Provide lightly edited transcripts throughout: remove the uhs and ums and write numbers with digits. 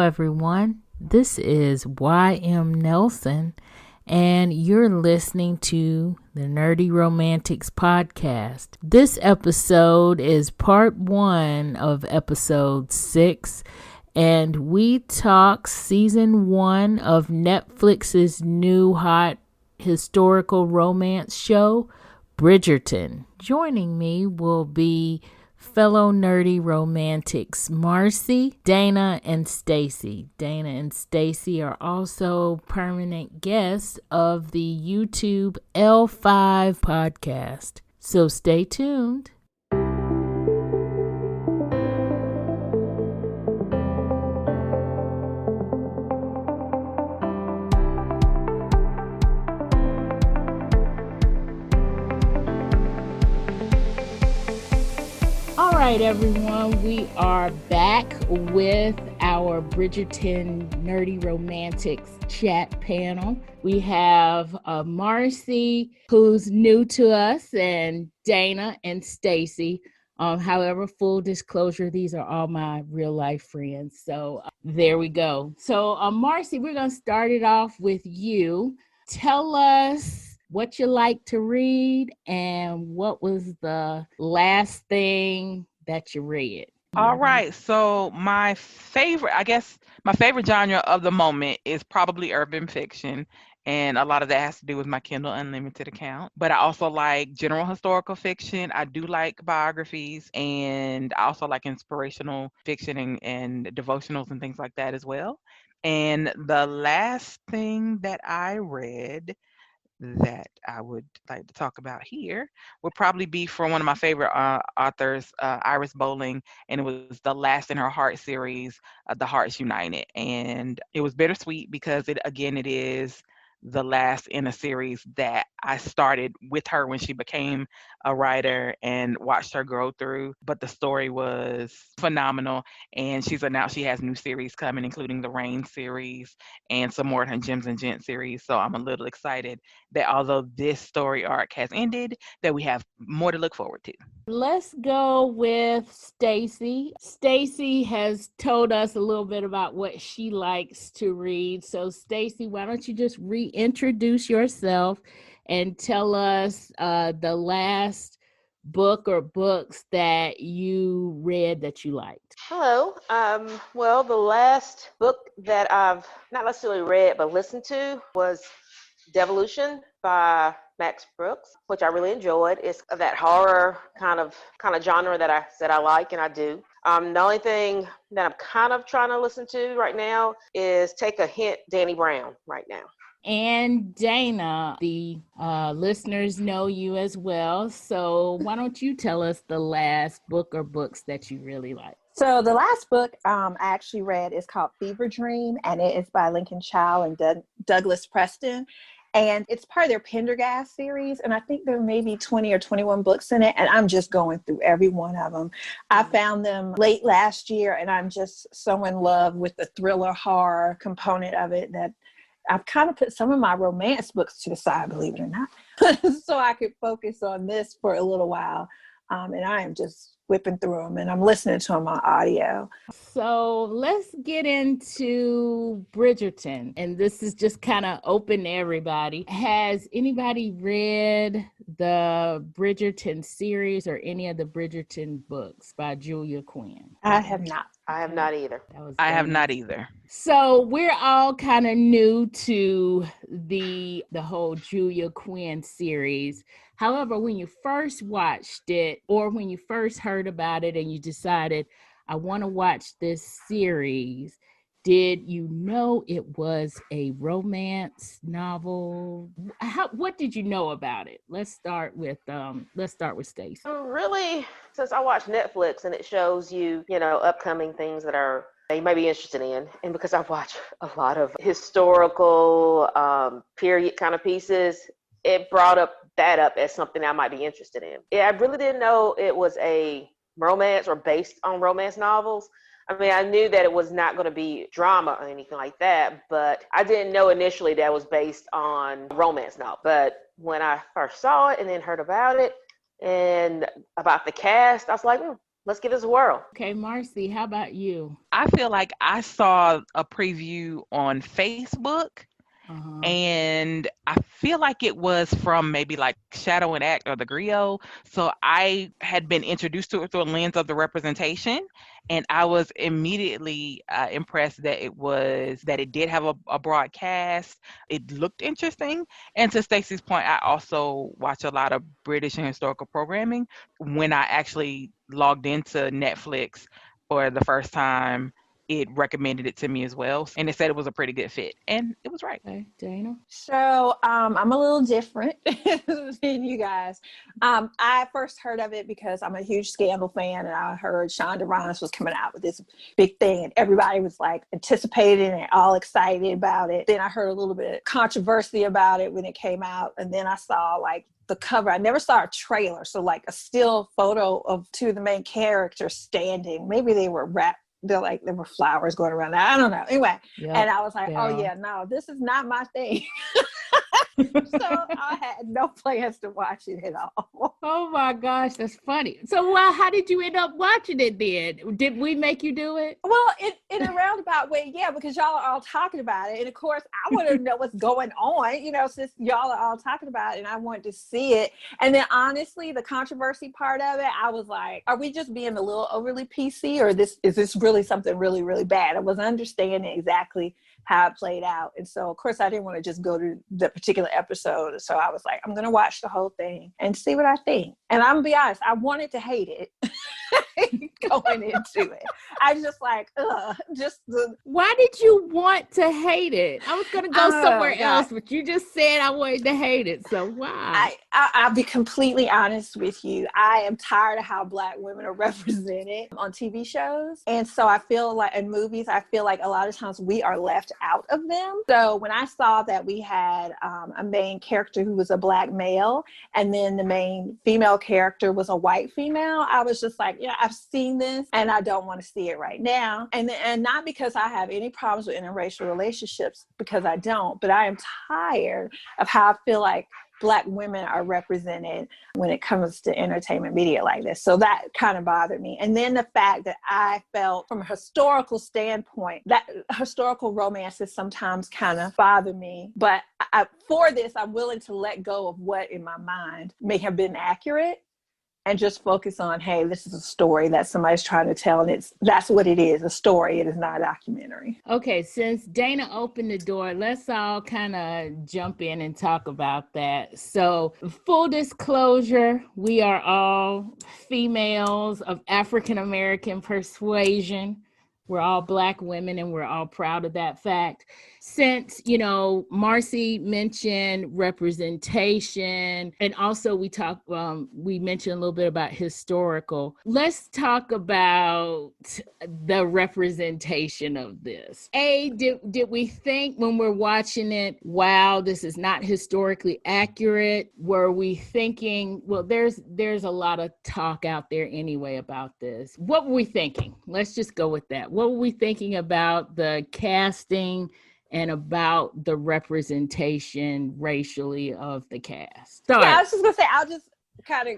everyone. This is YM Nelson, and you're listening to the Nerdy Romantics podcast. This episode is part 1 of episode 6, and we talk season 1 of Netflix's new hot historical romance show, Bridgerton. Joining me will be fellow nerdy romantics Marcy, Dana, and Stacy. Dana and Stacy are also permanent guests of the YouTube L5 podcast. So stay tuned. All right, everyone, we are back with our Bridgerton Nerdy Romantics chat panel. We have Marcy, who's new to us, and Dana and Stacy. However, full disclosure, these are all my real life friends. So there we go. So Marcy, we're going to start it off with you. Tell us what you like to read, and what was the last thing that you read? All right. So my favorite genre of the moment is probably urban fiction. And a lot of that has to do with my Kindle Unlimited account. But I also like general historical fiction. I do like biographies, and I also like inspirational fiction and devotionals and things like that as well. And the last thing that I read that I would like to talk about here would probably be from one of my favorite authors, Iris Bowling, and it was the last in her Heart series, The Hearts United. And it was bittersweet because it is the last in a series that I started with her when she became a writer and watched her grow through. But the story was phenomenal, and she's announced she has new series coming, including the Rain series and some more of her Gems and Gents series. So I'm a little excited that although this story arc has ended, that we have more to look forward to. Let's go with Stacy. Stacy has told us a little bit about what she likes to read. So Stacy, why don't you just reintroduce yourself and tell us the last book or books that you read that you liked. Hello. Well, the last book that I've not necessarily read but listened to was Devolution by Max Brooks, which I really enjoyed. It's that horror kind of genre that I like, and I do. The only thing that I'm kind of trying to listen to right now is Take a Hint, Danny Brown right now. And Dana, the listeners know you as well. So why don't you tell us the last book or books that you really like? So the last book I actually read is called Fever Dream, and it is by Lincoln Child and Douglas Preston. And it's part of their Pendergast series. And I think there may be 20 or 21 books in it. And I'm just going through every one of them. I found them late last year, and I'm just so in love with the thriller horror component of it that I've kind of put some of my romance books to the side, believe it or not, so I could focus on this for a little while. And I am just whipping through them, and I'm listening to them on audio. So let's get into Bridgerton. And this is just kind of open to everybody. Has anybody read the Bridgerton series or any of the Bridgerton books by Julia Quinn? I have not. I have not either. I have not either. So we're all kind of new to the whole Julia Quinn series. However, when you first watched it, or when you first heard about it and you decided, I want to watch this series, did you know it was a romance novel? What did you know about it? Let's start with Stacey. Really, since I watch Netflix and it shows you, upcoming things that you might be interested in, and because I watch a lot of historical period kind of pieces, it brought that up as something I might be interested in. Yeah, I really didn't know it was a romance or based on romance novels. I mean, I knew that it was not going to be drama or anything like that, but I didn't know initially that it was based on romance novel. But when I first saw it and then heard about it and about the cast, I was like, Let's give this a whirl. Okay, Marcy, how about you? I feel like I saw a preview on Facebook, and I feel like it was from maybe like Shadow and Act or the Griot. So I had been introduced to it through a lens of the representation, and I was immediately impressed that it did have a broadcast. It looked interesting, and to Stacey's point, I also watch a lot of British and historical programming. When I actually logged into Netflix for the first time, it recommended it to me as well, and it said it was a pretty good fit, and it was right. Okay, Dana? So I'm a little different than you guys. I first heard of it because I'm a huge Scandal fan, and I heard Shonda Rhimes was coming out with this big thing, and everybody was like anticipating and all excited about it. Then I heard a little bit of controversy about it when it came out, and then I saw like the cover. I never saw a trailer, so like a still photo of two of the main characters standing. Maybe they were wrapped. There were flowers going around. I don't know. Anyway, and I was like, oh yeah, no, this is not my thing. So I had no plans to watch it at all. Oh my gosh, that's funny. So how did you end up watching it then? Did we make you do it? Well, in a roundabout way, yeah, because y'all are all talking about it. And of course, I want to know what's going on, since y'all are all talking about it and I wanted to see it. And then honestly, the controversy part of it, I was like, are we just being a little overly PC, or is this really something really, really bad? I wasn't understanding exactly how it played out. And so, of course, I didn't want to just go to the particular episode. So I was like, I'm going to watch the whole thing and see what I think. And I'm going to be honest, I wanted to hate it going into it. I just like, Why did you want to hate it? I was going to go somewhere else, but you just said I wanted to hate it. So why? I'll be completely honest with you. I am tired of how Black women are represented on TV shows. And so I feel like in movies, I feel like a lot of times we are left out of them. So when I saw that we had a main character who was a Black male, and then the main female character was a white female, I was just like, yeah, I've seen this and I don't want to see it right now. And not because I have any problems with interracial relationships, because I don't, but I am tired of how I feel like Black women are represented when it comes to entertainment media like this. So that kind of bothered me. And then the fact that I felt from a historical standpoint that historical romances sometimes kind of bother me. But for this, I'm willing to let go of what in my mind may have been accurate and just focus on, hey, this is a story that somebody's trying to tell, and that's what it is, a story. It is not a documentary. Okay, since Dana opened the door, let's all kind of jump in and talk about that. So, full disclosure, we are all females of African American persuasion. We're all Black women, and we're all proud of that fact. Since, Marcy mentioned representation, and also we mentioned a little bit about historical. Let's talk about the representation of this. Did we think when we're watching it, wow, this is not historically accurate? Were we thinking, well, there's a lot of talk out there anyway about this. What were we thinking? Let's just go with that. What were we thinking about the casting and about the representation racially of the cast? Yeah, I was just going to say, I'll just kind of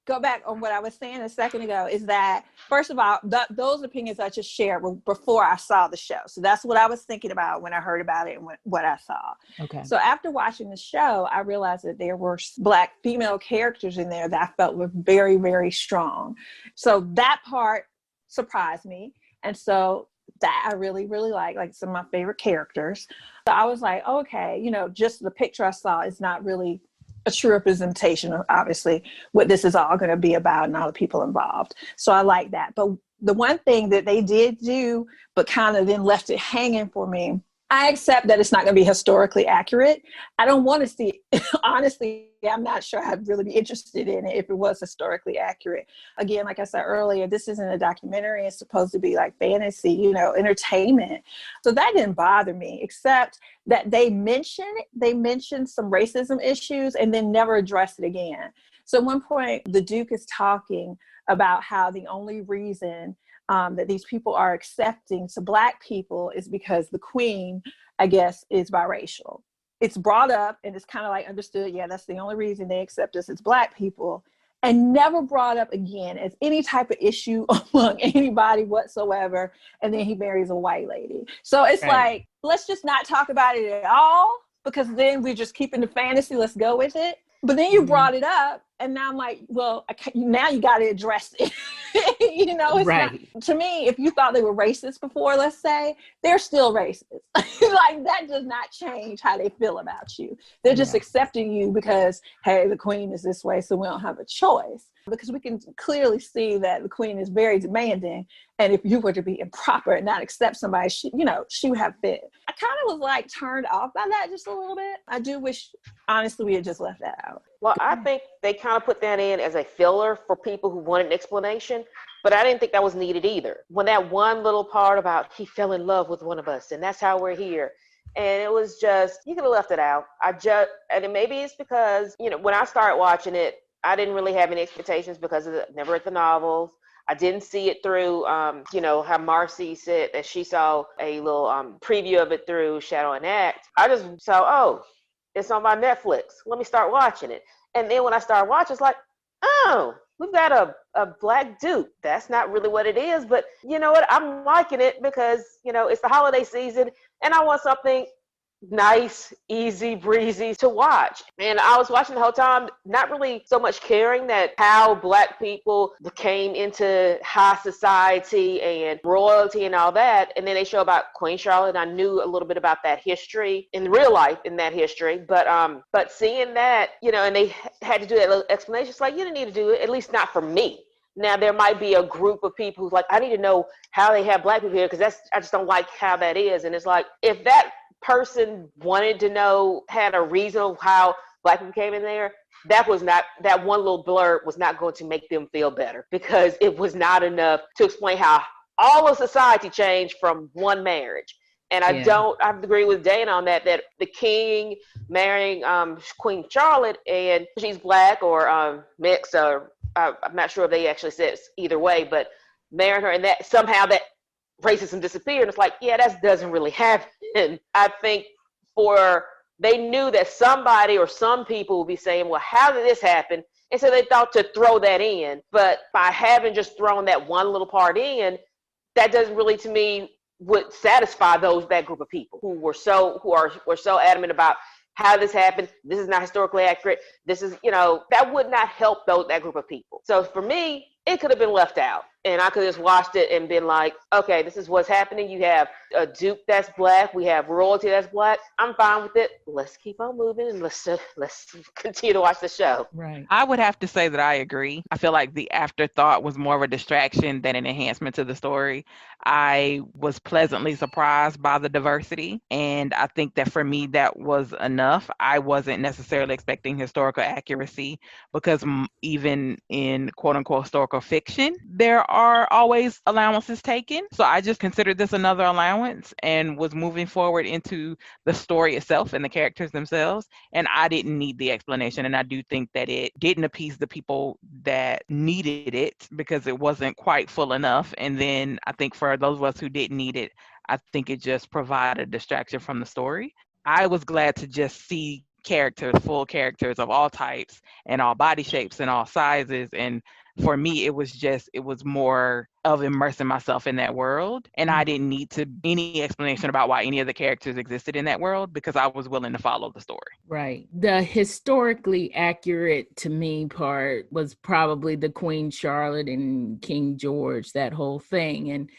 go back on what I was saying a second ago, is that, first of all, those opinions I just shared were before I saw the show. So that's what I was thinking about when I heard about it and what I saw. Okay. So after watching the show, I realized that there were Black female characters in there that I felt were very, very strong. So that part surprised me. And so that I really, really like some of my favorite characters. So I was like, okay, just the picture I saw is not really a true representation of, obviously, what this is all going to be about and all the people involved. So I like that. But the one thing that they did do, but kind of then left it hanging for me, I accept that it's not going to be historically accurate. I don't want to see it. Honestly, I'm not sure I'd really be interested in it if it was historically accurate. Again, like I said earlier, this isn't a documentary. It's supposed to be like fantasy, entertainment. So that didn't bother me, except that they mentioned some racism issues and then never addressed it again. So at one point, the Duke is talking about how the only reason that these people are accepting to Black people is because the Queen, I guess, is biracial. It's brought up and it's kind of like understood, yeah, that's the only reason they accept us as Black people. and never brought up again as any type of issue among anybody whatsoever. And then he marries a white lady. So it's like, let's just not talk about it at all, because then we're just keeping the fantasy. Let's go with it. But then you brought it up, and now I'm like, well, now you got to address it. You know, it's not, to me, if you thought they were racist before, let's say, they're still racist. Like, that does not change how they feel about you. They're just accepting you because, hey, the queen is this way, so we don't have a choice. Because we can clearly see that the queen is very demanding. And if you were to be improper and not accept somebody, she would have fit. I kind of was like turned off by that just a little bit. I do wish, honestly, we had just left that out. Well, I think they kind of put that in as a filler for people who wanted an explanation, but I didn't think that was needed either. When that one little part about he fell in love with one of us and that's how we're here. And it was just, you could have left it out. And maybe it's because, when I started watching it, I didn't really have any expectations because never read the novels. I didn't see it through, how Marcy said that she saw a little preview of it through Shadow and Act. I just saw, it's on my Netflix. Let me start watching it. And then when I started watching, it's like, oh, we've got a black dude. That's not really what it is. But you know what? I'm liking it because, it's the holiday season and I want something nice, easy, breezy to watch. And I was watching the whole time, not really so much caring that how Black people came into high society and royalty and all that. And then they show about Queen Charlotte. I knew a little bit about that history in real life, in that history. But seeing that, and they had to do that little explanation, it's like, you didn't need to do it, at least not for me. Now, there might be a group of people who's like, I need to know how they have Black people here because I just don't like how that is. And it's like, if that person wanted to know, had a reason of how Black people came in there, that one little blurb was not going to make them feel better because it was not enough to explain how all of society changed from one marriage. And I agree with Dana on that the king marrying Queen Charlotte and she's Black or mixed, or I'm not sure if they actually said either way, but marrying her and that somehow that racism disappeared. It's like, that doesn't really happen. I think they knew that somebody or some people would be saying, well, how did this happen? And so they thought to throw that in. But by having just thrown that one little part in, that doesn't really, to me, would satisfy that group of people who were so adamant about how this happened. This is not historically accurate. This is, that would not help that group of people. So for me, it could have been left out. And I could have just watched it and been like, okay, this is what's happening. You have a duke that's Black. We have royalty that's Black. I'm fine with it. Let's keep on moving and let's continue to watch the show. Right. I would have to say that I agree. I feel like the afterthought was more of a distraction than an enhancement to the story. I was pleasantly surprised by the diversity. And I think that for me, that was enough. I wasn't necessarily expecting historical accuracy because even in quote unquote historical fiction, there are always allowances taken. So I just considered this another allowance and was moving forward into the story itself and the characters themselves. And I didn't need the explanation. And I do think that it didn't appease the people that needed it because it wasn't quite full enough. And then I think for those of us who didn't need it, I think it just provided a distraction from the story. I was glad to just see full characters of all types and all body shapes and all sizes. And for me, it was more of immersing myself in that world. And I didn't need any explanation about why any of the characters existed in that world because I was willing to follow the story. Right. The historically accurate to me part was probably the Queen Charlotte and King George, that whole thing. And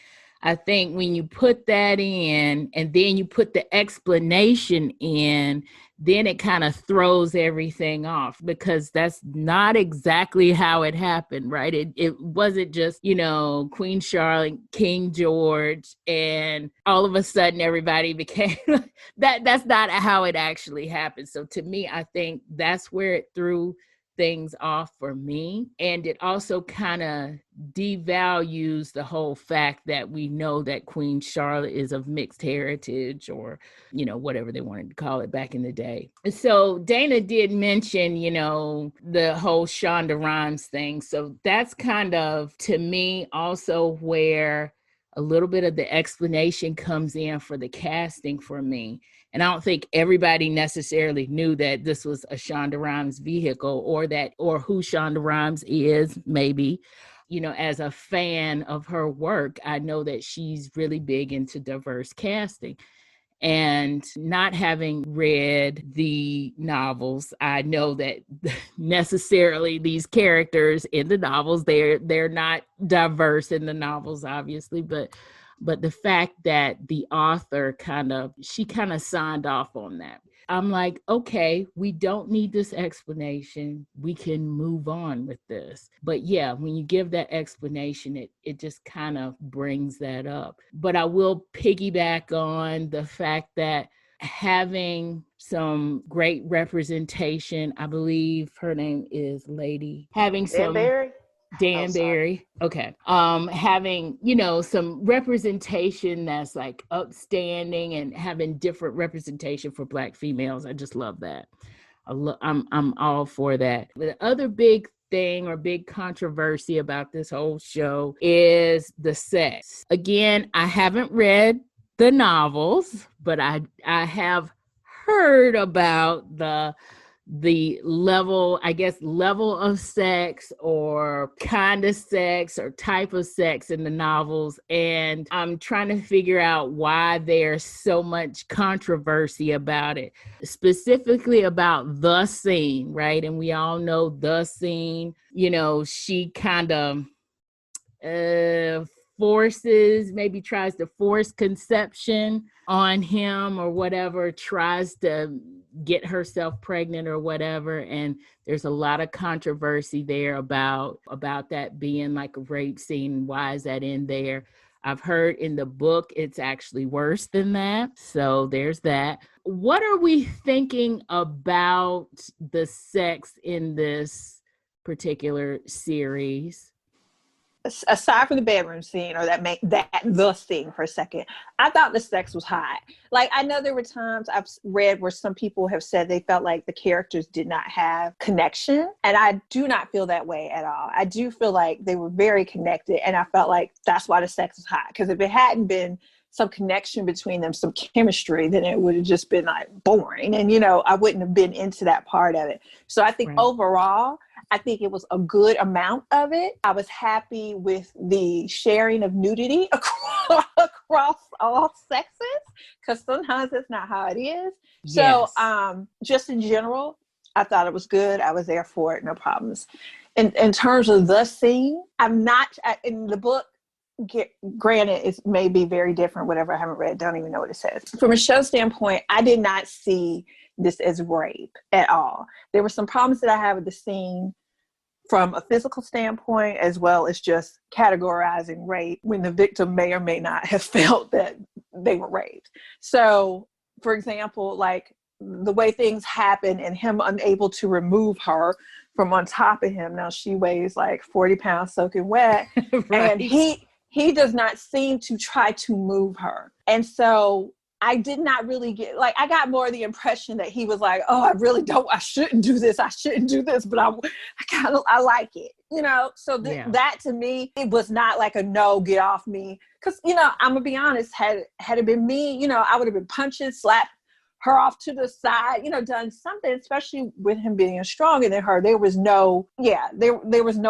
I think when you put that in and then you put the explanation in, then it kind of throws everything off because that's not exactly how it happened, right? It wasn't just, Queen Charlotte, King George, and all of a sudden everybody became that's not how it actually happened. So to me, I think that's where it threw things off for me. And it also kind of devalues the whole fact that we know that Queen Charlotte is of mixed heritage or, whatever they wanted to call it back in the day. So Dana did mention, the whole Shonda Rhimes thing. So that's kind of, to me, also where a little bit of the explanation comes in for the casting for me. And I don't think everybody necessarily knew that this was a Shonda Rhimes vehicle, or who Shonda Rhimes is, maybe. You know, as a fan of her work, I know that she's really big into diverse casting. And not having read the novels, I know that necessarily these characters in the novels, they're not diverse in the novels, obviously, but the fact that the author she kind of signed off on that. I'm like, okay, we don't need this explanation. We can move on with this. But yeah, when you give that explanation, it just kind of brings that up. But I will piggyback on the fact that having some great representation, I believe her name is Lady, having some Danbury? Danbury. Okay. Having, you know, some representation that's like upstanding and having different representation for Black females. I just love that. I'm all for that. The other big thing or big controversy about this whole show is the sex. Again, I haven't read the novels, but I have heard about the level of sex or kind of sex or type of sex in the novels. And I'm trying to figure out why there's so much controversy about it, specifically about the scene, right? And we all know the scene, you know, she kind of tries to force conception on him or whatever, tries to get herself pregnant or whatever. And there's a lot of controversy there about that being like a rape scene. Why is that in there? I've heard in the book it's actually worse than that. So there's that. What are we thinking about the sex in this particular series? Aside from the bedroom scene, or the scene for a second, I thought the sex was hot. Like, I know there were times I've read where some people have said they felt like the characters did not have connection, and I do not feel that way at all. I do feel like they were very connected, and I felt like that's why the sex was hot. Because if it hadn't been some connection between them, some chemistry, then it would have just been like boring, and I wouldn't have been into that part of it. So I think Overall, I think it was a good amount of it. I was happy with the sharing of nudity across all sexes, because sometimes that's not how it is. Yes. So just in general, I thought it was good. I was there for it, no problems. In terms of the scene, I'm not in the book. Granted, it may be very different, whatever. I haven't read, don't even know what it says. From a show standpoint, I did not see this as rape at all. There were some problems that I had with the scene from a physical standpoint, as well as just categorizing rape when the victim may or may not have felt that they were raped. So, for example, like the way things happen and him unable to remove her from on top of him. Now she weighs like 40 pounds soaking wet. Right. And he does not seem to try to move her. And so I did not really get, like, I got more of the impression that he was like, oh, I shouldn't do this, but I like it, So that to me, it was not like a no, get off me. Because, I'm gonna be honest, had it been me, I would have been punching, slapped her off to the side, done something, especially with him being stronger than her. There was no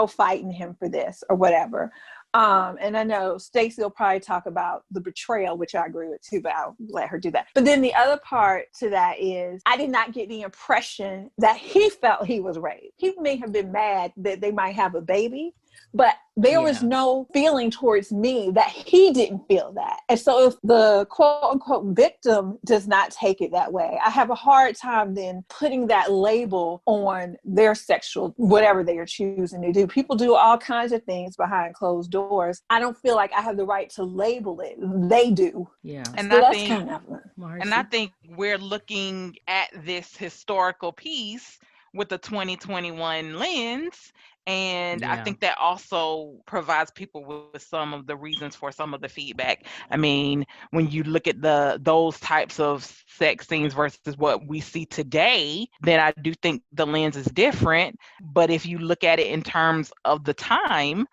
fighting him for this or whatever. And I know Stacey will probably talk about the betrayal, which I agree with too, but I'll let her do that. But then the other part to that is I did not get the impression that he felt he was raped. He may have been mad that they might have a baby, but there was no feeling towards me that he didn't feel that. And so if the quote unquote victim does not take it that way, I have a hard time then putting that label on their sexual, whatever they are choosing to do. People do all kinds of things behind closed doors. I don't feel like I have the right to label it. They do. Yeah. And so I think we're looking at this historical piece with the 2021 lens. And I think that also provides people with some of the reasons for some of the feedback. I mean, when you look at those types of sex scenes versus what we see today, then I do think the lens is different. But if you look at it in terms of the time,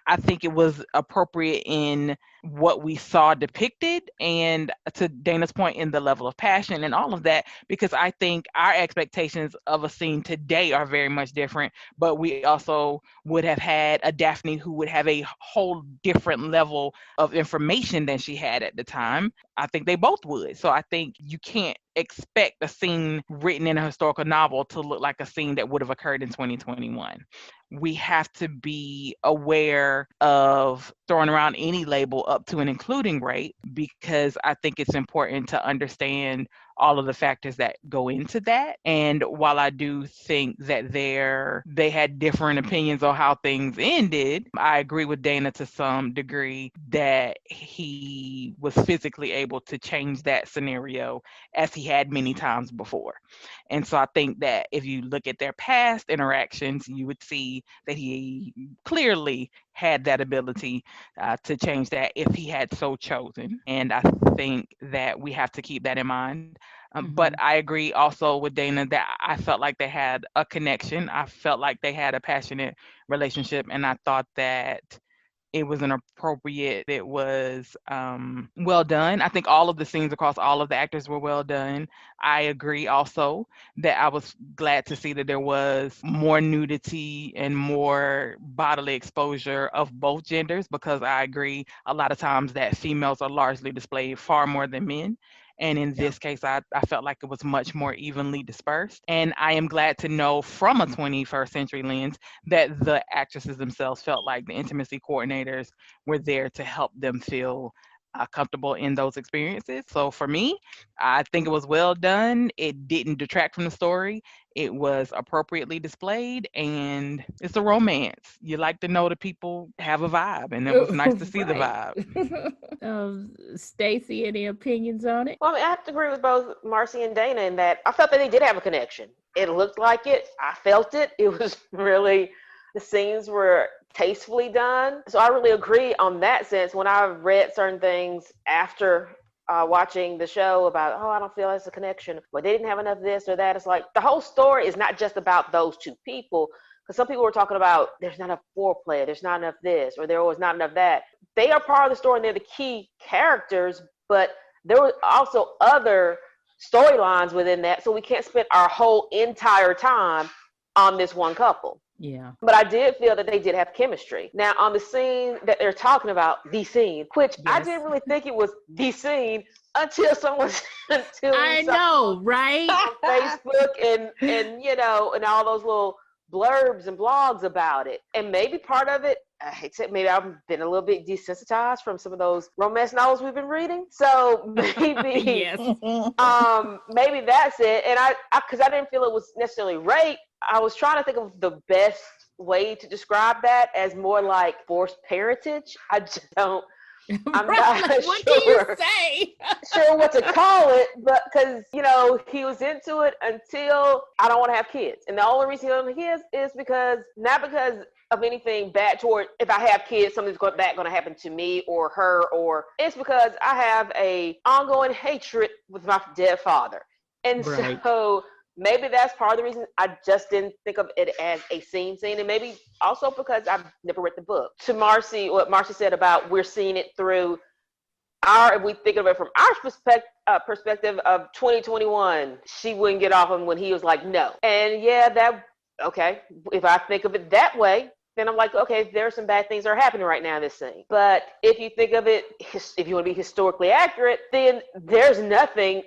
I think it was appropriate in what we saw depicted, and to Dana's point, in the level of passion and all of that, because I think our expectations of a scene today are very much different, but we also would have had a Daphne who would have a whole different level of information than she had at the time. I think they both would. So I think you can't expect a scene written in a historical novel to look like a scene that would have occurred in 2021. We have to be aware of throwing around any label up to and including rape, because I think it's important to understand all of the factors that go into that. And while I do think that they had different opinions on how things ended, I agree with Dana to some degree that he was physically able to change that scenario as he had many times before. And so I think that if you look at their past interactions, you would see that he clearly had that ability to change that if he had so chosen. And I think that we have to keep that in mind. But I agree also with Dana that I felt like they had a connection. I felt like they had a passionate relationship, and I thought that it was it was well done. I think all of the scenes across all of the actors were well done. I agree also that I was glad to see that there was more nudity and more bodily exposure of both genders, because I agree a lot of times that females are largely displayed far more than men. And in this case, I felt like it was much more evenly dispersed. And I am glad to know from a 21st century lens that the actresses themselves felt like the intimacy coordinators were there to help them feel comfortable in those experiences. So for me, I think it was well done. It didn't detract from the story. It was appropriately displayed, and it's a romance. You like to know that people have a vibe, and it was nice to see the vibe. Stacey, any opinions on it? Well, I mean, I have to agree with both Marcy and Dana in that I felt that they did have a connection. It looked like it. I felt it. It was really, the scenes were tastefully done. So I really agree on that sense. When I read certain things after watching the show about, I don't feel there's a connection, but they didn't have enough of this or that. It's like the whole story is not just about those two people. Because some people were talking about there's not enough foreplay, there's not enough this, or there was not enough that. They are part of the story and they're the key characters, but there were also other storylines within that. So we can't spend our whole entire time on this one couple. Yeah. But I did feel that they did have chemistry. Now, on the scene that they're talking about, the scene, which I didn't really think it was the scene until someone sent to me. I know, right? On Facebook and you know, and all those little blurbs and blogs about it. And maybe part of it, I hate to say, maybe I've been a little bit desensitized from some of those romance novels we've been reading. So maybe, yes. Maybe that's it. And I because I didn't feel it was necessarily rape. I was trying to think of the best way to describe that as more like forced parentage. I just don't. I'm not what can you say? sure what to call it, but because you know he was into it until I don't want to have kids, and the only reason he doesn't have kids is because not because of anything bad toward if I have kids, something's bad going to happen to me or her, or it's because I have a ongoing hatred with my dead father, and right. So maybe that's part of the reason I just didn't think of it as a scene, and maybe also because I've never read the book. To Marcy, what Marcy said about we're seeing it through if we think of it from our perspective of 2021, she wouldn't get off him when he was like, no. And okay, if I think of it that way, then I'm like, okay, there are some bad things that are happening right now in this scene. But if you think of it, if you want to be historically accurate, then there's nothing,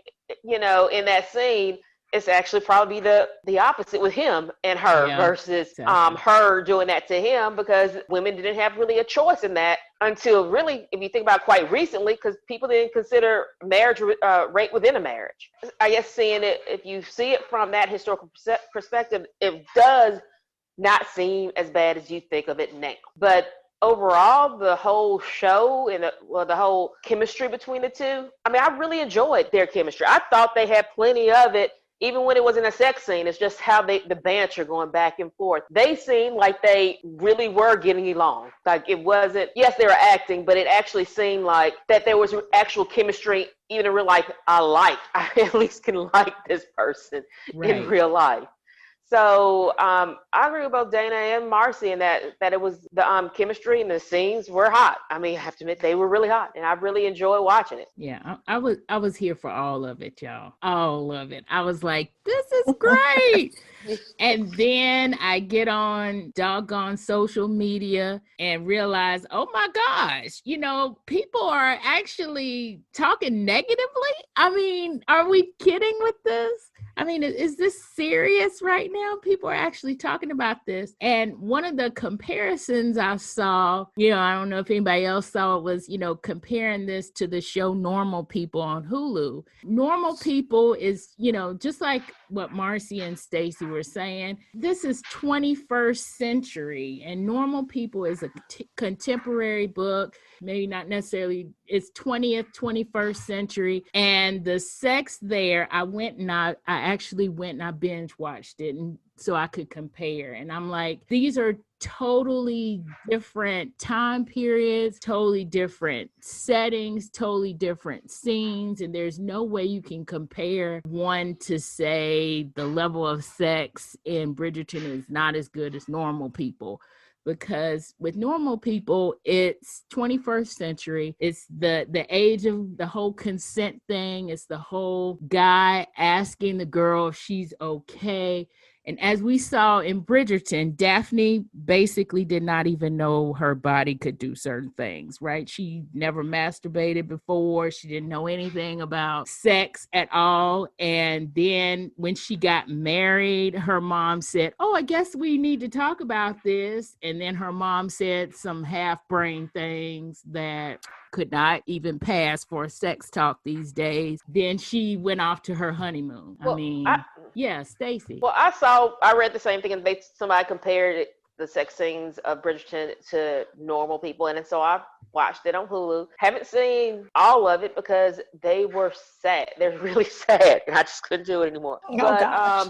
in that scene. It's actually probably the opposite with him and her versus exactly. Her doing that to him, because women didn't have really a choice in that until really, if you think about it, quite recently, because people didn't consider marriage rape within a marriage. I guess seeing it, if you see it from that historical perspective, it does not seem as bad as you think of it now. But overall, the whole show and the whole chemistry between the two, I mean, I really enjoyed their chemistry. I thought they had plenty of it. Even when it wasn't a sex scene, it's just how the banter going back and forth. They seemed like they really were getting along. Like it wasn't, yes, they were acting, but it actually seemed like that there was actual chemistry, even in real life. I at least can like this person in real life. So I agree with both Dana and Marcy in that it was the chemistry and the scenes were hot. I mean, I have to admit they were really hot, and I really enjoyed watching it. Yeah, I was here for all of it, y'all. All of it. I was like, this is great. And then I get on doggone social media and realize, oh my gosh, people are actually talking negatively. I mean, are we kidding with this? I mean, is this serious right now? People are actually talking about this. And one of the comparisons I saw, I don't know if anybody else saw it, was, comparing this to the show Normal People on Hulu. Normal People is, just like what Marcy and Stacey were saying, this is 21st century, and Normal People is a contemporary book, maybe not necessarily, it's 20th, 21st century. And the sex there, I actually went and I binge watched it, and so I could compare. And I'm like, these are totally different time periods, totally different settings, totally different scenes. And there's no way you can compare one to say the level of sex in Bridgerton is not as good as Normal People. Because with Normal People, it's 21st century. It's the age of the whole consent thing. It's the whole guy asking the girl if she's okay. And as we saw in Bridgerton, Daphne basically did not even know her body could do certain things, right? She never masturbated before. She didn't know anything about sex at all. And then when she got married, her mom said, oh, I guess we need to talk about this. And then her mom said some half-brain things that could not even pass for a sex talk these days. Then she went off to her honeymoon. Yeah, Stacey. Well, I read the same thing, and somebody compared the sex scenes of Bridgerton to Normal People, and so I watched it on Hulu. Haven't seen all of it because they were sad. They're really sad, and I just couldn't do it anymore. Oh, but gosh.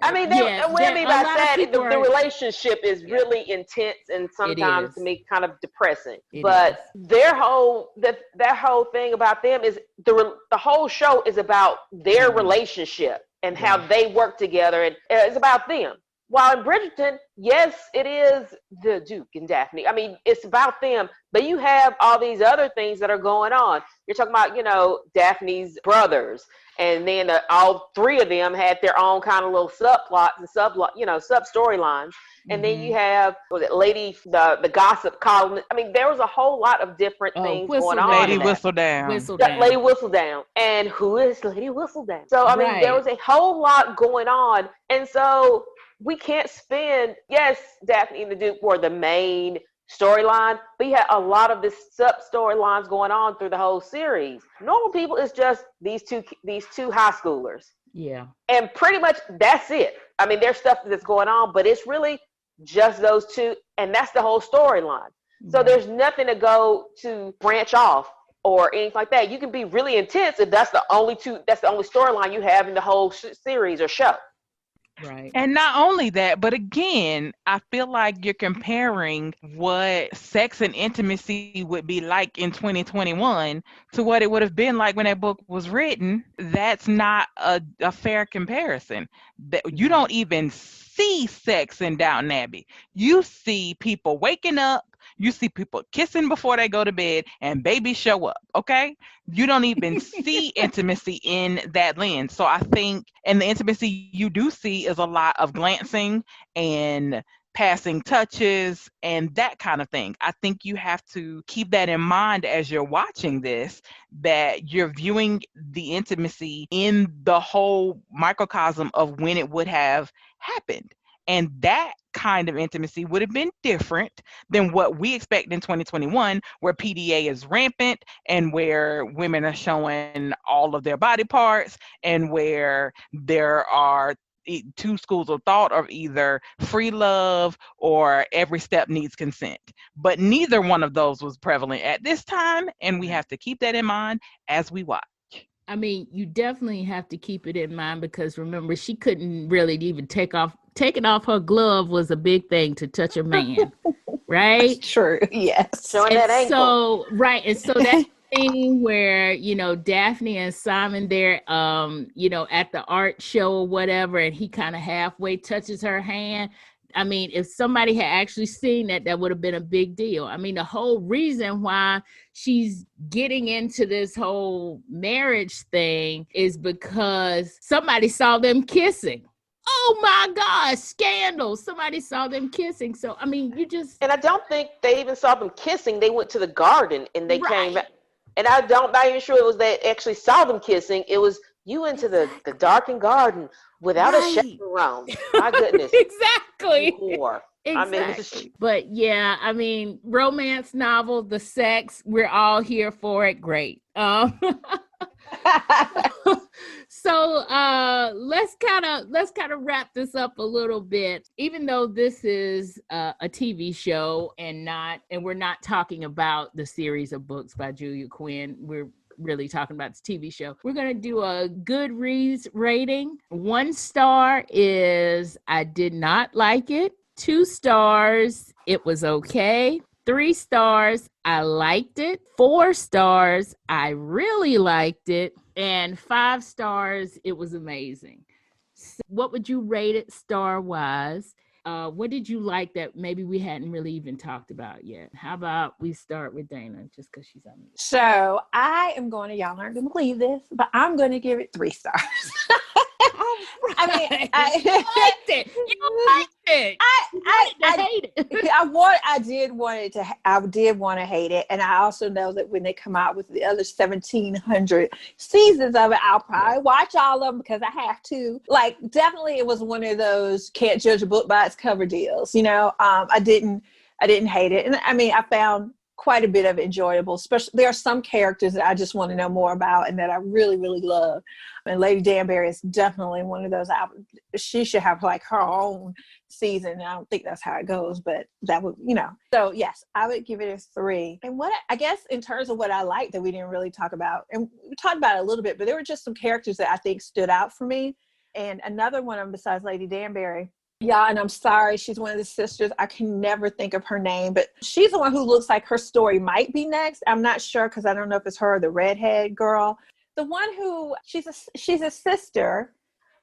I mean, what I mean by sad, the relationship is really intense and sometimes to me kind of depressing. But their whole that whole thing about them is the whole show is about their relationship and how they work together, and it's about them. While in Bridgerton, yes, it is the Duke and Daphne. I mean, it's about them, but you have all these other things that are going on. You're talking about, Daphne's brothers, and then all three of them had their own kind of little subplots and sub-storylines. And then you have, Lady, the gossip column. I mean, there was a whole lot of different things going on. Lady Whistledown. Lady Whistledown. And who is Lady Whistledown? So, I mean, there was a whole lot going on. And so we can't spend, yes, Daphne and the Duke were the main storyline, but you had a lot of this sub-storylines going on through the whole series. Normal People is just these two high schoolers. Yeah. And pretty much that's it. I mean, there's stuff that's going on, but it's really just those two, and that's the whole storyline. So there's nothing to go to branch off or anything like that. You can be really intense if that's the only storyline you have in the whole series or show. Right. And not only that, but again, I feel like you're comparing what sex and intimacy would be like in 2021 to what it would have been like when that book was written. That's not a fair comparison. That you don't even see sex in Downton Abbey. You see people waking up, you see people kissing before they go to bed, and babies show up, okay? You don't even see intimacy in that lens. So I think, and the intimacy you do see is a lot of glancing and passing touches and that kind of thing. I think you have to keep that in mind as you're watching this, that you're viewing the intimacy in the whole microcosm of when it would have happened. And that kind of intimacy would have been different than what we expect in 2021, where PDA is rampant and where women are showing all of their body parts and where there are two schools of thought of either free love or every step needs consent. But neither one of those was prevalent at this time, and we have to keep that in mind as we watch. I mean, you definitely have to keep it in mind because remember, she couldn't really even taking off her glove was a big thing to touch a man, right? True. Yes. Showing that ankle. So, right. And so scene where, Daphne and Simon, they're, at the art show or whatever, and he kind of halfway touches her hand. I mean, if somebody had actually seen that, that would have been a big deal. I mean, the whole reason why she's getting into this whole marriage thing is because somebody saw them kissing. Oh my God, scandal. Somebody saw them kissing. So, I mean, And I don't think they even saw them kissing. They went to the garden and they came back. And not even sure it was they actually saw them kissing. It was you into the darkened garden without a chaperone. My goodness. Exactly. Exactly. But yeah, I mean, romance novel, the sex, we're all here for it. Great. So let's kind of wrap this up a little bit. Even though this is a TV show and we're not talking about the series of books by Julia Quinn, we're really talking about this TV show. We're going to do a Goodreads rating. 1 star is I did not like it. 2 stars, it was okay. 3 stars, I liked it. 4 stars, I really liked it. And 5 stars, it was amazing. So what would you rate it star-wise? What did you like that maybe we hadn't really even talked about yet? How about we start with Dana, just because she's on mute. So I am going to, y'all aren't going to believe this, but I'm going to give it 3 stars. Right. I mean, I liked it. You liked it. I hate it. I did want to hate it, and I also know that when they come out with the other 1,700 seasons of it, I'll probably watch all of them because I have to. Like, definitely, it was one of those can't judge a book by its cover deals. I didn't hate it, and I mean, I found quite a bit of enjoyable. Especially, there are some characters that I just want to know more about and that I really, really love. And Lady Danbury is definitely one of those. She should have like her own season. I don't think that's how it goes, but that would, So yes, I would give it a 3. And what I guess in terms of what I liked that we didn't really talk about, and we talked about it a little bit, but there were just some characters that I think stood out for me. And another one of them besides Lady Danbury. Yeah, and I'm sorry, she's one of the sisters. I can never think of her name, but she's the one who looks like her story might be next. I'm not sure because I don't know if it's her or the redhead girl. The one who she's a sister,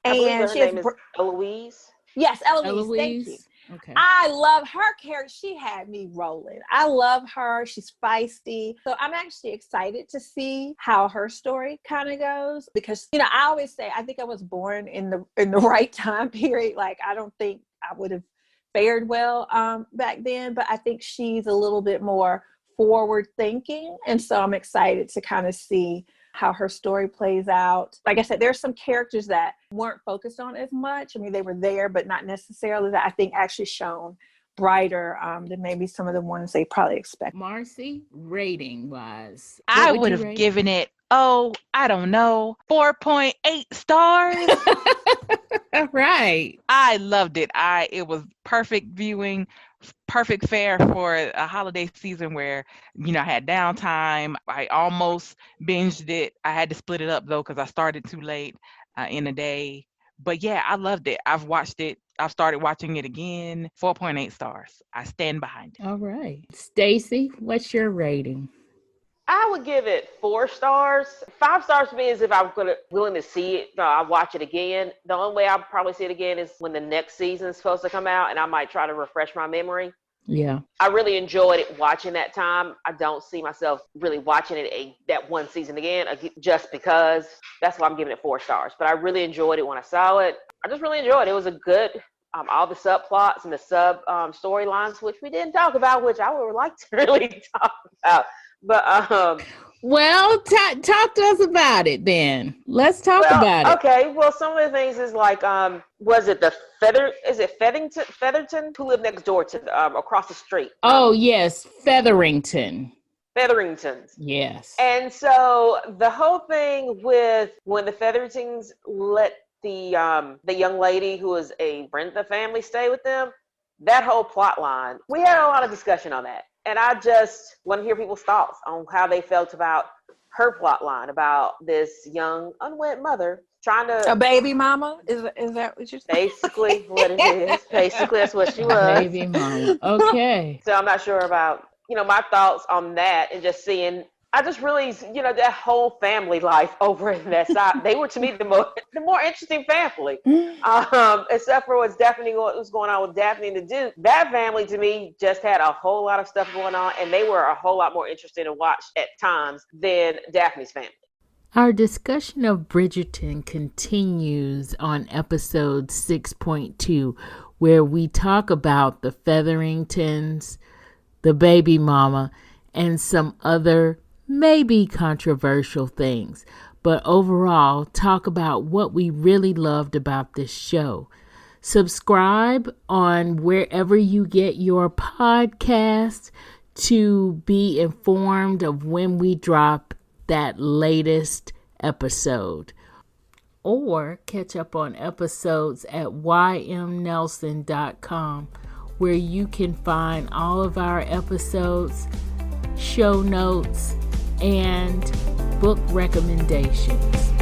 and I believe her she name is Eloise. Yes, Eloise. Thank you. Okay. I love her character. She had me rolling. I love her. She's feisty. So I'm actually excited to see how her story kind of goes because, I always say, I think I was born in the right time period. Like, I don't think I would have fared well back then, but I think she's a little bit more forward thinking. And so I'm excited to kind of see how her story plays out. Like I said, there's some characters that weren't focused on as much. I mean, they were there, but not necessarily that I think actually shown brighter than maybe some of the ones they probably expect. Marcy, rating wise, I would have given it, I don't know, 4.8 stars. Right. I loved it. It was perfect viewing, perfect fare for a holiday season where, I had downtime. I almost binged it. I had to split it up though, because I started too late in the day. But yeah, I loved it. I've watched it. I've started watching it again. 4.8 stars. I stand behind it. All right. Stacy, what's your rating? I would give it 4 stars. 5 stars for me is if I'm willing to see it. I'll watch it again. The only way I'll probably see it again is when the next season is supposed to come out, and I might try to refresh my memory. Yeah. I really enjoyed it watching that time. I don't see myself really watching it that one season again just because. That's why I'm giving it 4 stars. But I really enjoyed it when I saw it. I just really enjoyed it. It was a good, all the subplots and the sub storylines, which we didn't talk about, which I would like to really talk about. But well, talk to us about it then. Let's talk about it. Okay. Well, some of the things is like, was it Featherington who lived next door to across the street? Oh yes, Featheringtons. Yes. And so the whole thing with when the Featheringtons let the young lady who was a friend of the family stay with them, that whole plot line, we had a lot of discussion on that. And I just want to hear people's thoughts on how they felt about her plot line, about this young unwed mother trying to... A baby mama? Is that what you're saying? Basically what it is. Basically, that's what she was. Baby mama. Okay. So I'm not sure about, my thoughts on that and just seeing I just really, that whole family life over in that side. They were, to me, the more interesting family. Except for what's going on with Daphne and the Duke. That family, to me, just had a whole lot of stuff going on, and they were a whole lot more interesting to watch at times than Daphne's family. Our discussion of Bridgerton continues on episode 6.2, where we talk about the Featheringtons, the baby mama, and some other maybe controversial things, but overall talk about what we really loved about this show. Subscribe on wherever you get your podcasts to be informed of when we drop that latest episode. Or catch up on episodes at ymnelson.com, where you can find all of our episodes, show notes, and book recommendations.